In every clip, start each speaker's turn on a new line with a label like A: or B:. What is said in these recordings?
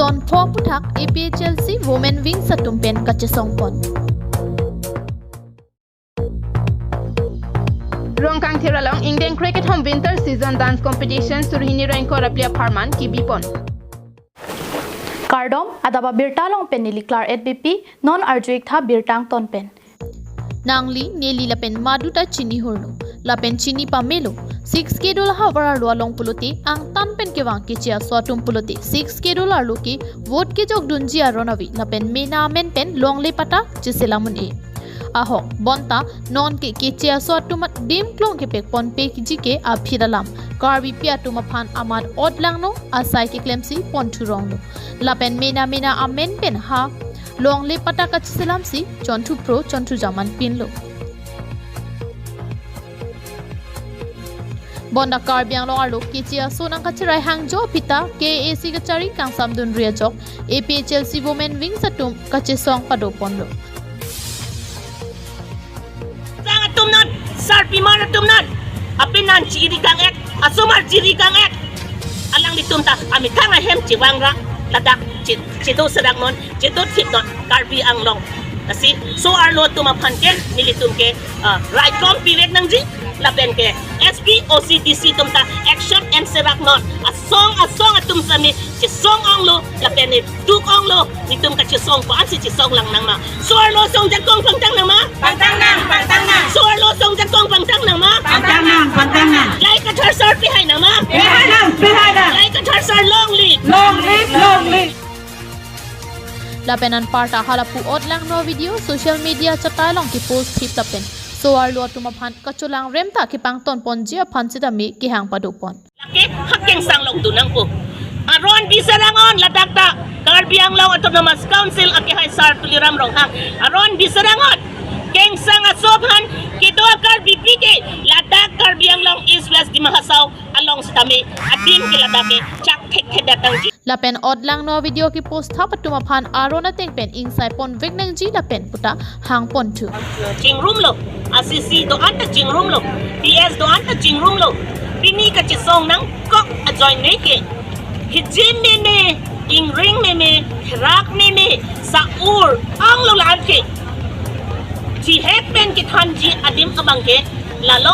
A: Zone 4 puthak APHLC Women Wing Satumpen Kachesongpon.
B: Rongkang Tiralong Indian Cricket Home Winter Season Dance Competition Surhini Rainko Raplia Parman Kibipon.
A: Kardom adaba birtalong pen niliklar BP non arjuik tha birtang ton pen. Nangli neli lapen maduta chini hurno lapen chini pamelo 6 kedol hawara lualong puluti ang tan pen kewang kichia swatum puluti 6 kedol arluki vote ke jog dunji aronavi lapen mena men pen longle pata chiselamun e ahok bonta non ke kichia swatum dim klong ke pek pon pe jike aphidalam karbi pia tuma phan amad odlangno asai ke klemsi pon thurongno lapen mena amen pen ha longle pata ka chiselamsi chontu pro chontu jaman pinlo bonda karbiang long arlo kichia sonang kachirai hangjo pita KAC kachari kangsam dun riajok APHLC Women Wing Satum kachesong padoponlo
C: Sangat tumnat sarpi mana tumnat apinan ciri kang ek asumar ciri kang ek alang ditumta ami kanga hem ciwangra ladak cido sedang non cido tip non karbi ang long kasi so arlo tumapan ke nilitum ke right from piwek nang ji laben ke SP OCDC tumta action and serak non asong atum sami ci song anglo laben ni duk anglo nitum ka ci song pa si ci song lang nang ma so arlo song jagong pangtang nang ma pangtang nang so arlo song jagong pangtang nang ma pangtang nang lai ka thar sar pi hai nang ma pi hai nang lai ka thar sar long live
A: lapenan parta halapu odlang no video social media chatalong ki post hip lapen so arlo tumaphan kachulang remta ki pangton ponjia phansita mi ki hang padupon
C: laki hakeng sanglong tunang po aron bisarangon ladakta karbiang long autonomous council aki hay sar tuliram rong hang aron bisarangon keng sang asobhan kido karbi pike ladak karbiang long east west di mahasaw along stami adin kiladake chak datang ji
A: lapen odlang no video ki post tha patuma phan arona tengpen insai pon vegnang ji lapen puta hang pon thu
C: ching room lo ACC do anta ching room lo PS do anta ching room lo pini ka chi song nang ko join ne ke hijim me ing ring me rak me saur ang lo lan ke chi het pen ki than ji adim abang ke lalo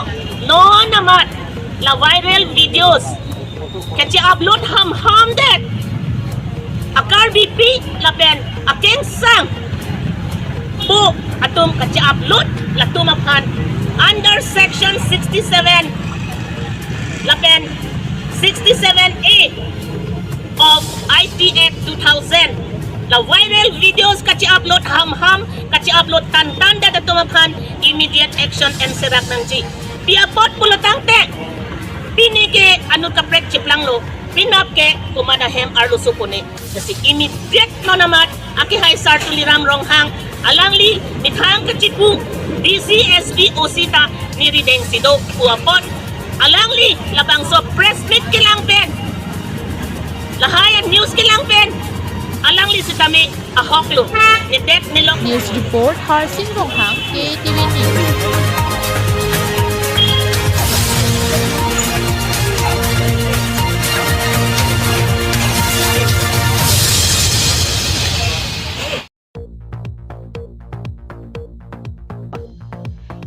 C: no namat la viral videos kachi upload ham that akar BP lapen akeng sang bu atum kachi upload latum apan under section 67 lapen 67A of IT Act 2000 la viral videos kachi upload ham kachi upload tan that atum apan immediate action and serak nangji pia pot pulatang te pinike anut ka prek chiplang lo pinap ke kumada hem arlo supone kasi immediate no namat aki hay sar tuliram rong hang alangli mithang ka chipu DCSB osita ni rideng sido kuapot alangli labang so press meet kilang pen lahayan news kilang pen alangli sitame ahoklo ni det nilok
A: news report Harsing Ronghang KTV News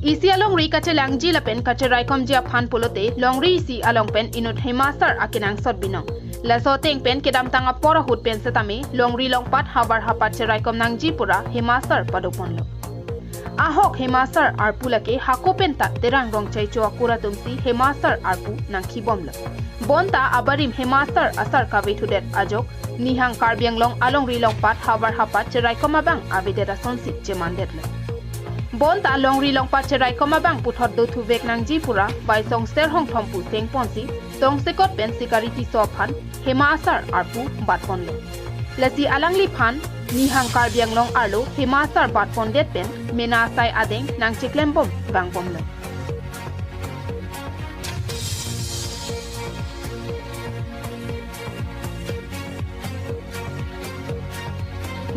B: Isi along ri kache langji lapen kache raikom jia phan polote longri isi along pen inut hemasar akinang sot binong la so teng pen kedam tanga pora hut pen setame longri longpat habar hapat che raikom nangji pura hemasar padopon lo ahok hemasar arpulake hakopen ta terang rong chai cho akura tumsi hemasar arpu nang khibom lo bonta abarim hemasar asar ka betudet ajok nihang karbiang long along ri longpat habar hapat che raikom abang abidera sonsi che mandet lo bonta longri longpat cherai komabang puthot do thu vek nang ji pura bai song ser hong thompu teng ponsi tong sekot pen sikariti so phan hema asar arpu batpon lo lasi alangli phan ni hang karbiang long arlo hema asar batpon det pen mena sai adeng nang chiklembom bangbom lo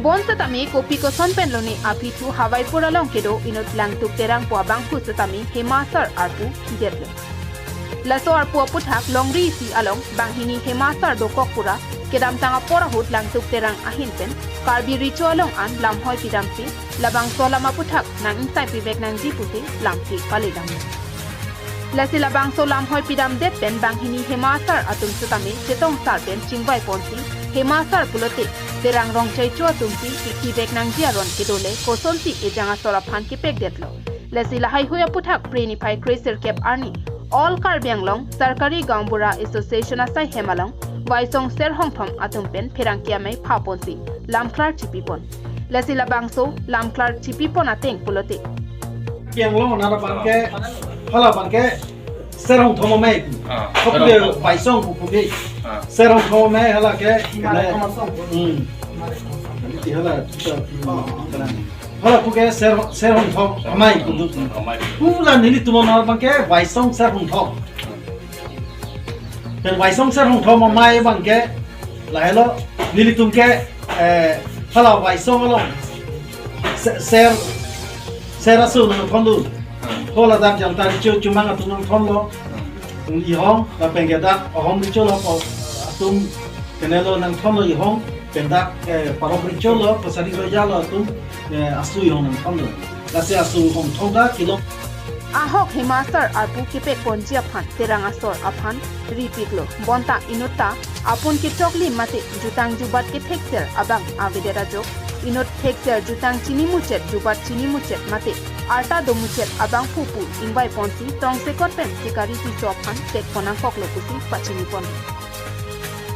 B: bonsa tami kopi ko sonpen loni api thu hawai pura long kedo inut lang tuk terang po bang pu tami hemasar arpu jerlo laso arpu puthak longri si along banghini hemasar dokok pura kedam tanga pora hut lang tuk terang ahin pen karbi richo along an lam hoi pidam si labang so lama puthak nang insai pibek nang ji puti lam ti palidam lasi labang so lam hoi pidam det pen bang hini hemasar atum sutami chetong sar pen chingbai ponsi hemasar pulote terang rong chai cho tumsi ki bek nang ji aron kidole kosonsi e janga sora phan ki pek detlo lasi lahai hoya puthak preni phai crazer cap arni all Karbi Anglong Sarkari Gambura Association asai hemalong waisong ser hongthom atumpen phirangkia mai phaponsi lamklar chipipon lasila bangso lamklar chipipon ateng pulote
D: yang lo nara bangke hala bangke serong thomo mai kopde paisong pupugi serong thomo mai hala ke ti hala hala puke serong thomo mai pula nili tumo nara bangke paisong serong thomo dan paisong serong thomo mai bangke lahelo nili tumke hala paisong along ser asu nang thondu hola dam jam ta chu chumang atum nang thonlo i hong la pengeda hong ri cholo po atum kenelo nang thonlo i hong penda paro ri cholo pasari ro jalo atum asu i hong nang thonlo la se asu hong thonda kilo
B: ahok hemasar arpu kipek ponjia phan terang asor aphan ripiklo bonta inota apun ki chokli mate jutang jubat ke thekser abang avedera jok inot thekser jutang chini muchet jubat chini muchet mate arta do muchet abang pupu ingbai ponsi tong sekot pen sikari ti chophan tek ponang koklo kusi pachini pon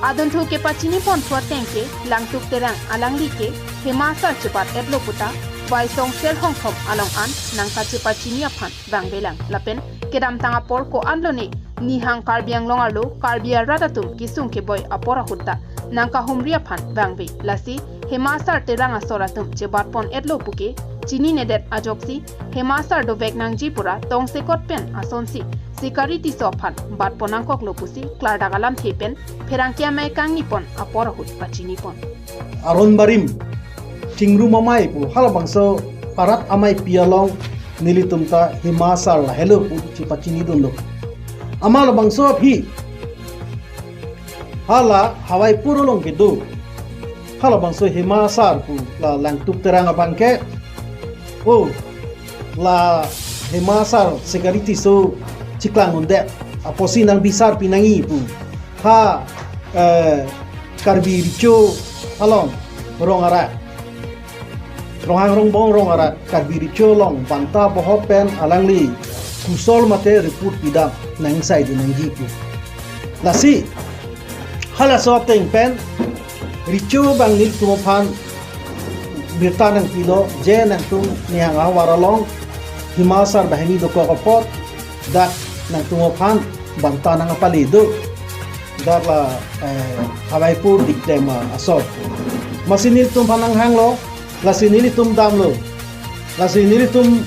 B: adon thu ke pachini pon thwa tengke langtuk terang alangli ke hemasar chupat edlo puta waisong sel hongkhom along an nangka cepat chini aphan bang belang lapen kedam tanga por ko anlone ni hang karbiang longarlo karbia ratatum kisung ke boy apora hutta nangka humria phan bang be lasi hemasar terang asoratum chebat pon etlo puke chini nedet ajoksi hemasar do bek nang jipura tong sekot pen asonsi sikari ti sophan bat ponang kok lopusi klarda galam thepen pherangkia mai kangni pon apora hut pachini pon
D: aron barim tingru mamai pu halabangso parat amai pialong nilitumta himasar la hello pu chipachini dondo amal bangso phi hala hawai purolong kidu halabangso himasar pu la langtuk terang abangke oh la himasar security so ciklang unde aposi nang bisar pinangi pu ha karbi richo along rongara Rohang rong bong rong arat kabiri cholong banta bohopen alangli kusol mate report bidang nang sai di nang jipu lasi hala soteng pen richo bang nil tumophan birta nang pilo je nang tum niang awaralong himasar bahini do kokopot dak nang tumophan banta nang palido darla hawai pur diktema asot masinil tum panang hanglo lasi nili tum damlo lasi nili tum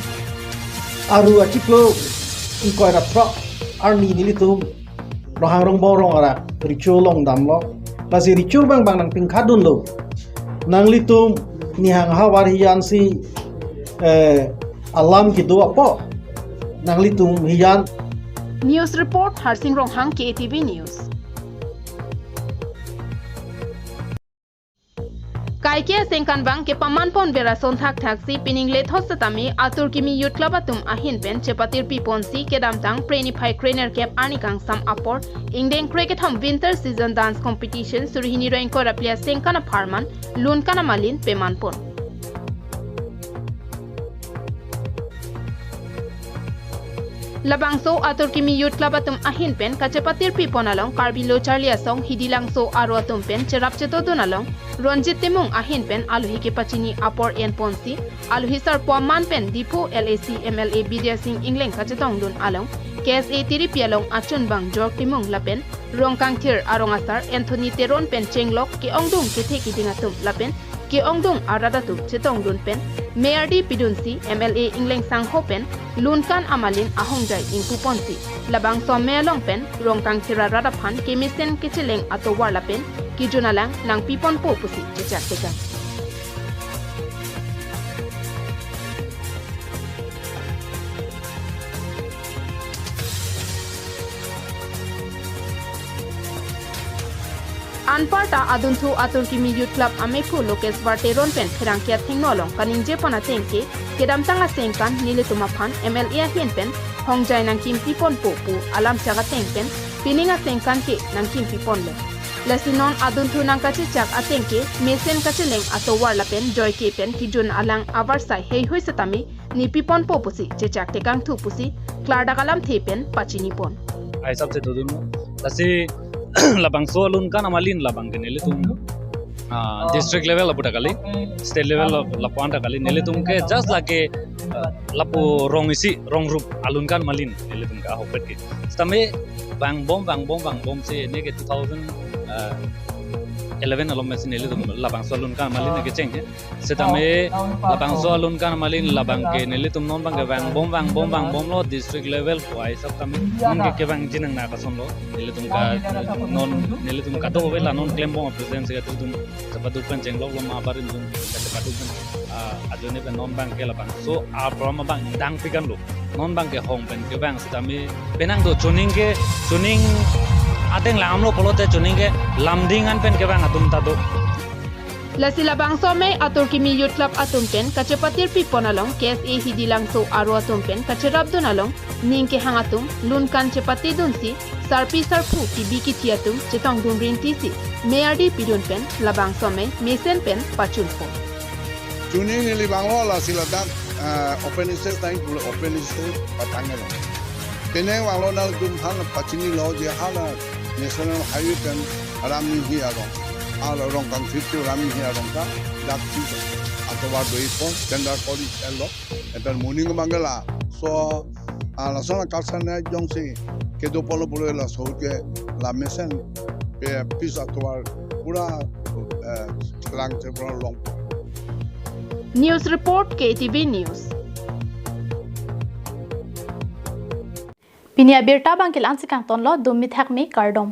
D: aru achiplo ikoi ra pro arni nili tum rohang rong borong ara richo long damlo lasi richo bang bang nang pingkadun lo nang litum nihang hawar hiyan si alam kido apo nang litum hiyan
B: news report harsing ronghang KTV news Kaikia sengkan bang ke pamanpon bera sonthak thaksi pining le thosatami atur kimi youth club atum ahin pen chepatir piponsi kedam tang preni phai trainer cap anikang sam apor ingdeng cricket hom winter season dance competition surhini rank kora player sengkana farman lun kana malin pemanpon Labangso atur kimi youth club atum ahin pen kachepatir pipon along karbilo charlia song hidilangso aro atum pen cherap cheto dun along ronjit temung ahin pen aluhi ke pachini apor en ponsi aluhi sar poman pen dipo LAC MLA Bidya Singh Ingleng kachetong dun along KSA tiri pialong achun bang jok timung lapen rongkang thir arong asar Anthony Teron pen chenglok ke ongdung ke theki dingatum lapen ke ongdung aradatum chetong dun pen Mayor D Pidunsi MLA Ingleng sang hopen lunkan amalin ahongjai ingpu ponsi labang so melong pen rongkang thira radaphan ke misen ke cheleng ato warla pen ki junalang nang pipon po pusi chechak tekan anparta aduntu atur kimi youth club ameku lokes varteron pen khirangkia thingnolong kaningje pana tengke kedam tanga sengkan nilituma phan MLA hien pen hongjai nang kim pipon popu alam chaga tengpen pininga sengkan ke nang kim pipon le lasinon aduntu nang kache chak atengke mesen kache leng atowar lapen joy ke pen kijun alang avarsai hei hoi satami ni pipon popusi che chak tekang thu pusi klarda kalam thepen pachini pon
E: ai sab se to dum lasi labang so alun kan amalin labang ke nele tum district level aputa kali state level lapanta kali nele tum ke just like lapu rong isi rong rup alun kan malin nele tum ka hopet ke stame bang bom se ne ke 2011 alom mesin nele tum labang so alun kan malin ke cheng setame labang so alun kan malin labang ke nele tum non bang ke bang bom lo district level ko ai sab kami nge ke bang jinang na ka son lo nele tum ka non nele tum ka do vela non claim bom presence ke tum sapadu pen cheng lo ma barin tum ka sapadu pen ajone pen non bang ke labang so a from bang dang pikan lo non bang ke hong pen ke bang setame penang do chuning ateng lam lo polote chuning ke lamding an pen ke bang atum ta do
B: lasila bang some atur kimi youth club atum pen kachepatir pipon along kes e hidilang so aro atum pen kacherab dun along ning ke hangatum lun kan chepati dunsi sarpi sarpu ki biki tiatum chetong dun rin tisi meardi pidun pen labang some mesen pen pachulpo
F: Tuning ni banglo la sila dak open state time pula open state patangelo. Teneng banglo na dum han pachini lo je hala national highway pen aram ni hi arong. Ala rong kang fitu ram ni hi arong ka dak chi atau doi pon tender koli elo. Etan morning mangala so ala sona kalsana jongsi ke do polo polo la so ke la mesen pe pis atwar pura lang te pura long.
B: News report KTV News.
A: Pinia birta bangkil ansikang tonlo dumit hakmi kardom.